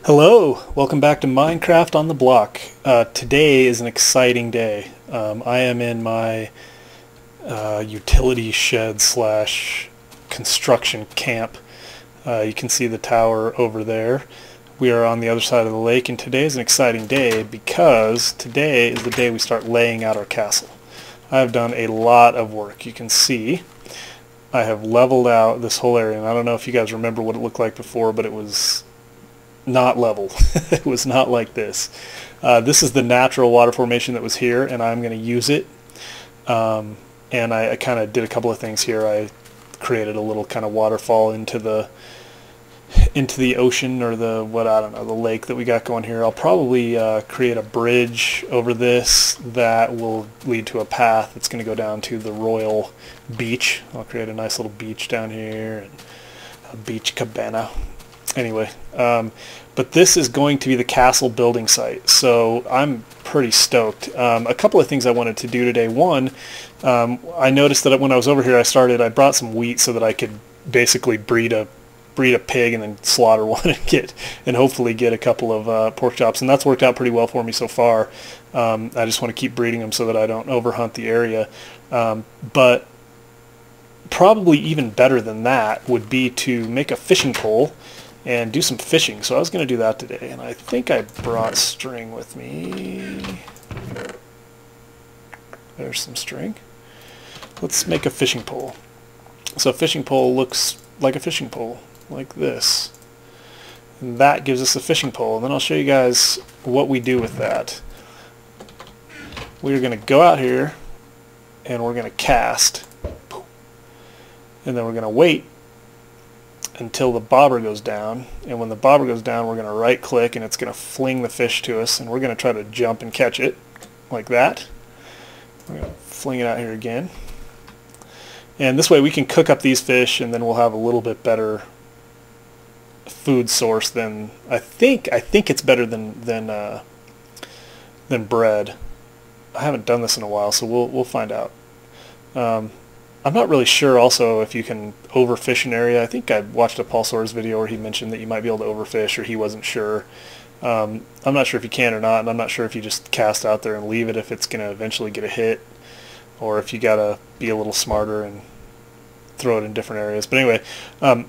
Hello, welcome back to Minecraft on the Block. Today is an exciting day. I am in my utility shed slash construction camp. You can see the tower over there. We are on the other side of the lake, and today is an exciting day because today is the day we start laying out our castle. I have done a lot of work. You can see I have leveled out this whole area, and I don't know if you guys remember what it looked like before, but it was not level. It was not like this. This is the natural water formation that was here, and I'm going to use it. And I kind of did a couple of things here. I created a little kind of waterfall into the ocean, or the the lake that we got going here. I'll probably create a bridge over this that will lead to a path that's going to go down to the Royal Beach. I'll create a nice little beach down here, and a beach cabana. Anyway, but this is going to be the castle building site, so I'm pretty stoked. A couple of things I wanted to do today. One, I noticed that when I was over here, I brought some wheat so that I could basically breed a pig and then slaughter one and hopefully get a couple of pork chops, and that's worked out pretty well for me so far. I just want to keep breeding them so that I don't overhunt the area. But probably even better than that would be to make a fishing pole and do some fishing. So I was going to do that today, and I think I brought string with me. There's some string. Let's make a fishing pole. So a fishing pole looks like a fishing pole, like this. And that gives us a fishing pole, and then I'll show you guys what we do with that. We're going to go out here, and we're going to cast, and then we're going to wait until the bobber goes down, and when the bobber goes down, we're going to right click, and it's going to fling the fish to us, and we're going to try to jump and catch it like that. We're going to fling it out here again, and this way we can cook up these fish, and then we'll have a little bit better food source than I think it's better than bread. I haven't done this in a while, so we'll find out. I'm not really sure also if you can overfish an area. I think I watched a Paul Soares video where he mentioned that you might be able to overfish, or he wasn't sure. I'm not sure if you can or not, and I'm not sure if you just cast out there and leave it if it's going to eventually get a hit, or if you got to be a little smarter and throw it in different areas. But anyway,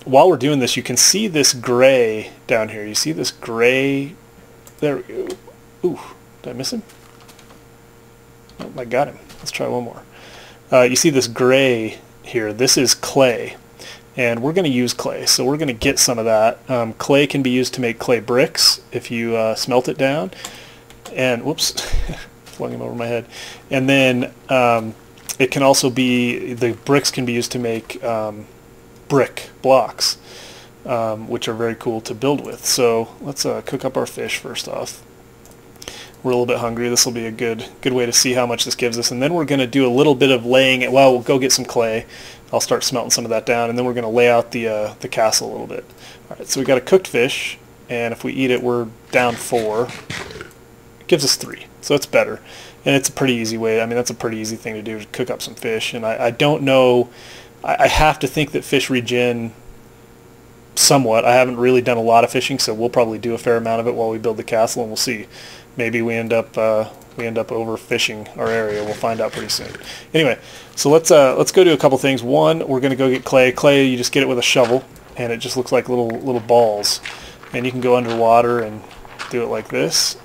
while we're doing this, you can see this gray down here. You see this gray? There we go. Ooh, did I miss him? Oh, I got him. Let's try one more. You see this gray here, this is clay, and we're going to use clay, so we're going to get some of that. Clay can be used to make clay bricks if you smelt it down, and whoops, flung him over my head. And then it can also be, the bricks can be used to make brick blocks, which are very cool to build with. So let's cook up our fish first off. We're a little bit hungry. This will be a good way to see how much this gives us. And then we're going to do a little bit of laying it. Well, we'll go get some clay. I'll start smelting some of that down, and then we're going to lay out the castle a little bit. All right, so we got a cooked fish, and if we eat it, we're down 4. It gives us 3, so it's better. And it's a pretty easy way. I mean, that's a pretty easy thing to do, to cook up some fish. And I don't know. I have to think that fish regen somewhat. I haven't really done a lot of fishing, so we'll probably do a fair amount of it while we build the castle, and we'll see. Maybe we end up overfishing our area. We'll find out pretty soon. Anyway, so let's go do a couple things. One, we're going to go get clay. Clay, you just get it with a shovel, and it just looks like little balls. And you can go underwater and do it like this.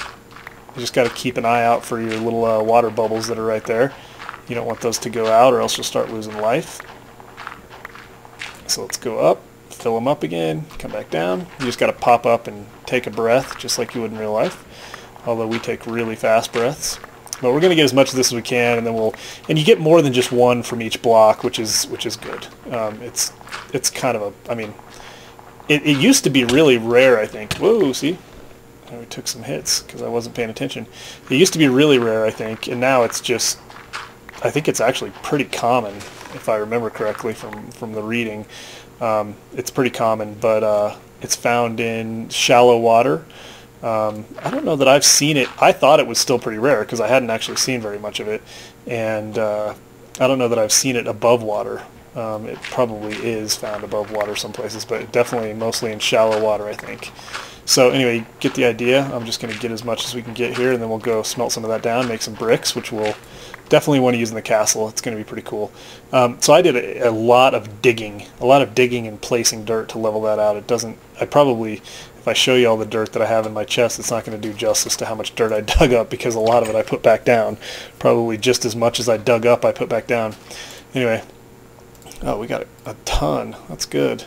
You just got to keep an eye out for your little water bubbles that are right there. You don't want those to go out, or else you'll start losing life. So let's go up, fill them up again, come back down. You just got to pop up and take a breath, just like you would in real life. Although we take really fast breaths. But we're going to get as much of this as we can, and then and you get more than just one from each block, which is good. It's kind of a, I mean, it used to be really rare, I think. Whoa, see? We took some hits because I wasn't paying attention. It used to be really rare, I think, and now it's just, I think it's actually pretty common, if I remember correctly from the reading. It's pretty common, but it's found in shallow water. I don't know that I've seen it. I thought it was still pretty rare because I hadn't actually seen very much of it, and I don't know that I've seen it above water. It probably is found above water some places, but definitely mostly in shallow water, I think. So anyway, you get the idea. I'm just going to get as much as we can get here, and then we'll go smelt some of that down, make some bricks, which we'll definitely want to use in the castle. It's going to be pretty cool. So I did a lot of digging and placing dirt to level that out. It doesn't, if I show you all the dirt that I have in my chest, it's not going to do justice to how much dirt I dug up, because a lot of it I put back down. Probably just as much as I dug up, I put back down. Anyway, oh, we got a ton. That's good.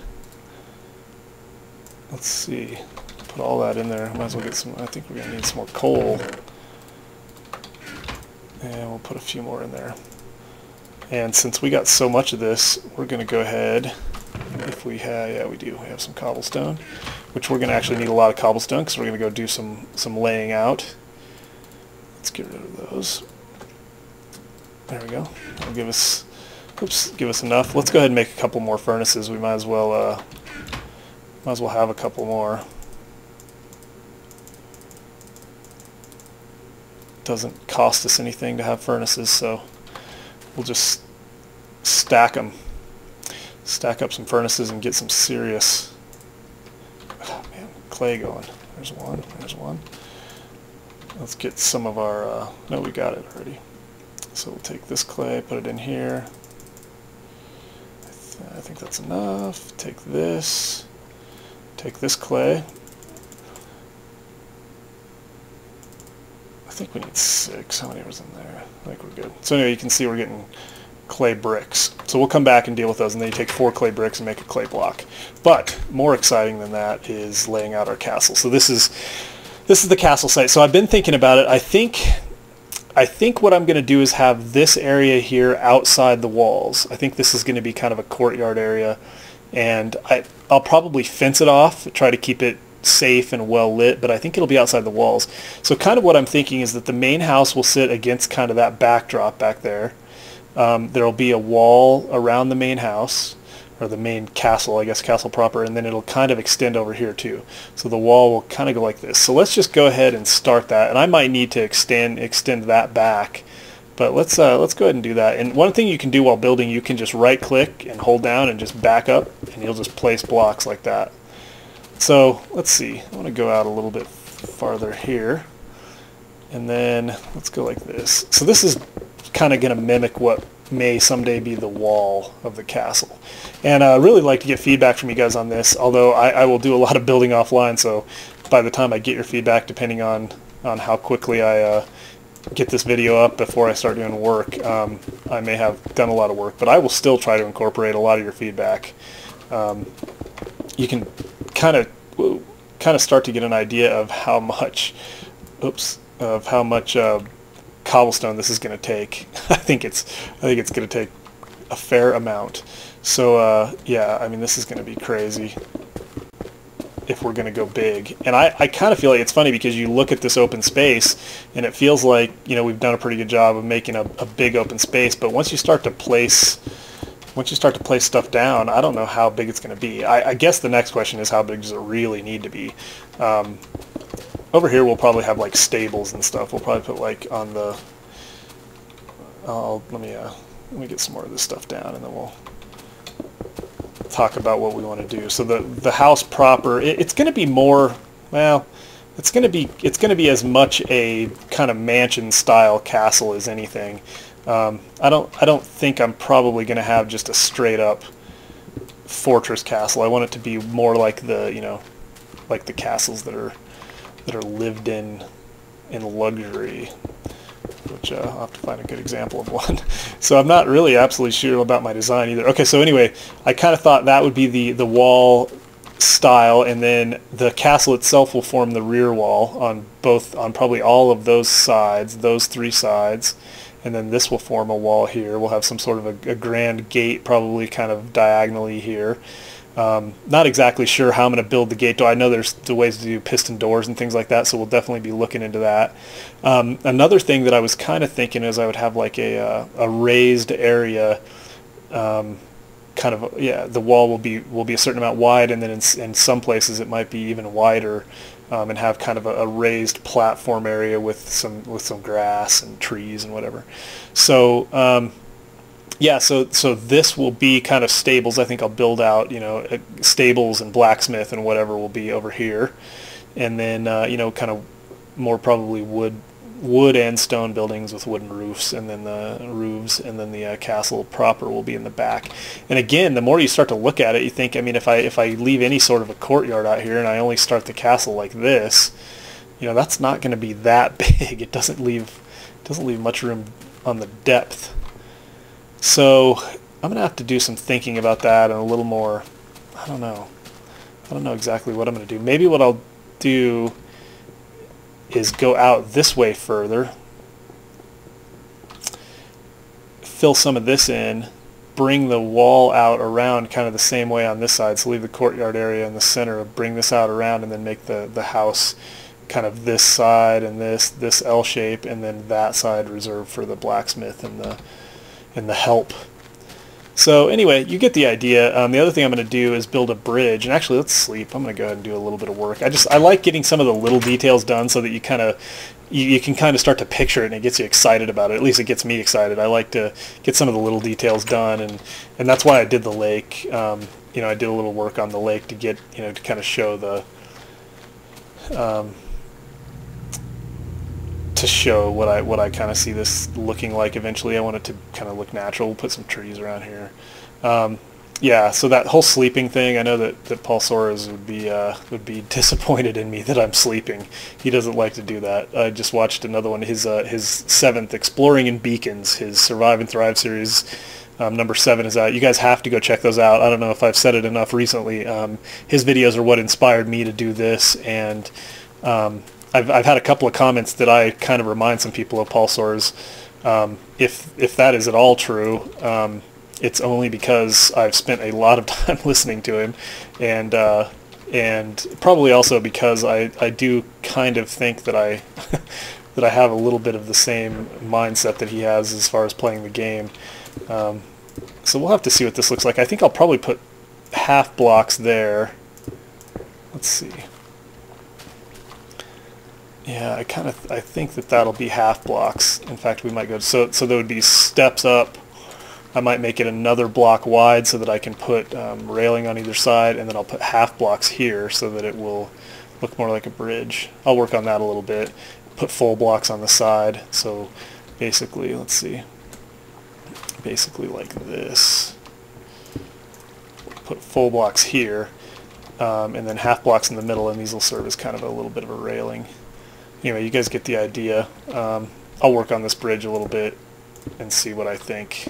Let's see. Put all that in there. Might as well get some. I think we're going to need some more coal. And we'll put a few more in there. And since we got so much of this, we're going to go ahead, if we have, yeah, we do. We have some cobblestone, which we're going to actually need a lot of cobblestone, because we're going to go do some laying out. Let's get rid of those. There we go. That'll give us, give us enough. Let's go ahead and make a couple more furnaces. We might as well have a couple more. Doesn't cost us anything to have furnaces, so we'll just stack up some furnaces and get some serious, oh man, clay going. There's one. Let's get some of our, no, we got it already. So we'll take this clay, put it in here. I think that's enough. Take this clay. I think we need 6. How many was in there? I think we're good. So anyway, you can see we're getting clay bricks. So we'll come back and deal with those, and then you take 4 clay bricks and make a clay block. But more exciting than that is laying out our castle. So this is the castle site. So I've been thinking about it. I think what I'm going to do is have this area here outside the walls. I think this is going to be kind of a courtyard area, and I'll probably fence it off, try to keep it safe and well lit, but I think it'll be outside the walls. So kind of what I'm thinking is that the main house will sit against kind of that backdrop back there. There'll be a wall around the main house, or the main castle, I guess, castle proper, and then it'll kind of extend over here too. So the wall will kind of go like this. So let's just go ahead and start that, and I might need to extend that back, but let's go ahead and do that. And one thing you can do while building, you can just right click and hold down and just back up, and you'll just place blocks like that. So let's see, I want to go out a little bit farther here, and then let's go like this. So this is kind of going to mimic what may someday be the wall of the castle. And I really like to get feedback from you guys on this, although I will do a lot of building offline, so by the time I get your feedback, depending on how quickly I get this video up before I start doing work, I may have done a lot of work, but I will still try to incorporate a lot of your feedback. You can kind of start to get an idea of how much cobblestone this is going to take. I think it's going to take a fair amount. So yeah, I mean, this is going to be crazy if we're going to go big. And I kind of feel like it's funny, because you look at this open space and it feels like, you know, we've done a pretty good job of making a big open space, but once you start to place stuff down, I don't know how big it's going to be. I guess the next question is, how big does it really need to be? Over here we'll probably have like stables and stuff. We'll probably put like on the, let me get some more of this stuff down, and then we'll talk about what we want to do. So the house proper, it's going to be more, well, it's going to be as much a kind of mansion style castle as anything. I don't think I'm probably going to have just a straight up fortress castle. I want it to be more like the, you know, like the castles that are lived in luxury, which I'll have to find a good example of one. So I'm not really absolutely sure about my design either. Okay, so anyway, I kind of thought that would be the wall style, and then the castle itself will form the rear wall on probably all of those sides, those 3 sides. And then this will form a wall here. We'll have some sort of a grand gate, probably kind of diagonally here. Not exactly sure how I'm going to build the gate door. I know there's the ways to do piston doors and things like that, so we'll definitely be looking into that. Another thing that I was kind of thinking is I would have like a raised area. Kind of, yeah, the wall will be a certain amount wide, and then in some places it might be even wider. And have kind of a raised platform area with some grass and trees and whatever. So yeah, so this will be kind of stables. I think I'll build out, you know, stables and blacksmith and whatever will be over here. and then you know, kind of more probably wood and stone buildings with wooden roofs, and then the roofs, and then the castle proper will be in the back. And again, the more you start to look at it, you think, I mean, if I leave any sort of a courtyard out here and I only start the castle like this, you know, that's not going to be that big. It doesn't leave much room on the depth. So I'm going to have to do some thinking about that and a little more. I don't know exactly what I'm going to do. Maybe what I'll do is go out this way further, fill some of this in, bring the wall out around kind of the same way on this side, so leave the courtyard area in the center, bring this out around, and then make the house kind of this side and this L shape, and then that side reserved for the blacksmith and the help. So anyway, you get the idea. The other thing I'm going to do is build a bridge. And actually, let's sleep. I'm going to go ahead and do a little bit of work. I like getting some of the little details done so that you can kind of start to picture it, and it gets you excited about it. At least it gets me excited. I like to get some of the little details done, and that's why I did the lake. You know, I did a little work on the lake to get, you know, to kind of show what I kind of see this looking like eventually. I want it to kind of look natural. We'll put some trees around here. Yeah, so that whole sleeping thing, I know that Paul Soares would be disappointed in me that I'm sleeping. He doesn't like to do that. I just watched another one, his 7th, Exploring in Beacons, his Survive and Thrive series. Number 7 is out. You guys have to go check those out. I don't know if I've said it enough recently. His videos are what inspired me to do this, and I've had a couple of comments that I kind of remind some people of Paul Soares. If that is at all true, it's only because I've spent a lot of time listening to him, and probably also because I do kind of think that I that I have a little bit of the same mindset that he has as far as playing the game. So we'll have to see what this looks like. I think I'll probably put half blocks there. Let's see. Yeah, I think that'll be half blocks. In fact, we might go so there would be steps up. I might make it another block wide so that I can put railing on either side, and then I'll put half blocks here so that it will look more like a bridge. I'll work on that a little bit. Put full blocks on the side. So basically, let's see. Basically like this. Put full blocks here, and then half blocks in the middle, and these will serve as kind of a little bit of a railing. Anyway, you guys get the idea. I'll work on this bridge a little bit and see what I think.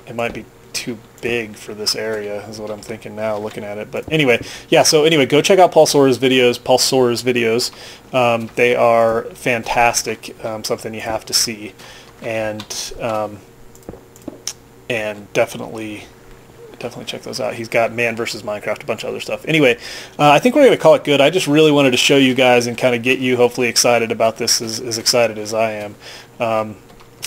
It might be too big for this area, is what I'm thinking now, looking at it. But anyway, yeah. So anyway, go check out Paul Soares' videos. They are fantastic. Something you have to see, and definitely check those out. He's got Man vs. Minecraft, a bunch of other stuff. Anyway, I think we're going to call it good. I just really wanted to show you guys and kind of get you hopefully excited about this, as excited as I am.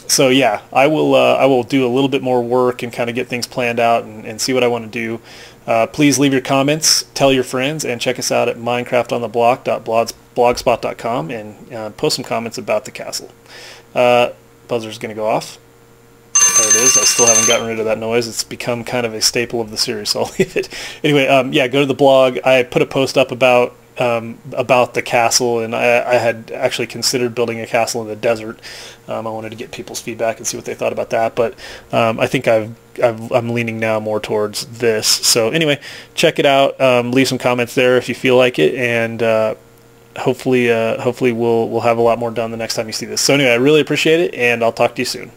So yeah, I will do a little bit more work and kind of get things planned out and see what I want to do. Please leave your comments, tell your friends, and check us out at minecraftontheblock.blogspot.com and post some comments about the castle. Buzzer's going to go off. There it is. I still haven't gotten rid of that noise. It's become kind of a staple of the series, so I'll leave it. Anyway, yeah, go to the blog. I put a post up about the castle, and I had actually considered building a castle in the desert. I wanted to get people's feedback and see what they thought about that, but I think I'm leaning now more towards this. So anyway, check it out. Leave some comments there if you feel like it, and hopefully we'll have a lot more done the next time you see this. So anyway, I really appreciate it, and I'll talk to you soon.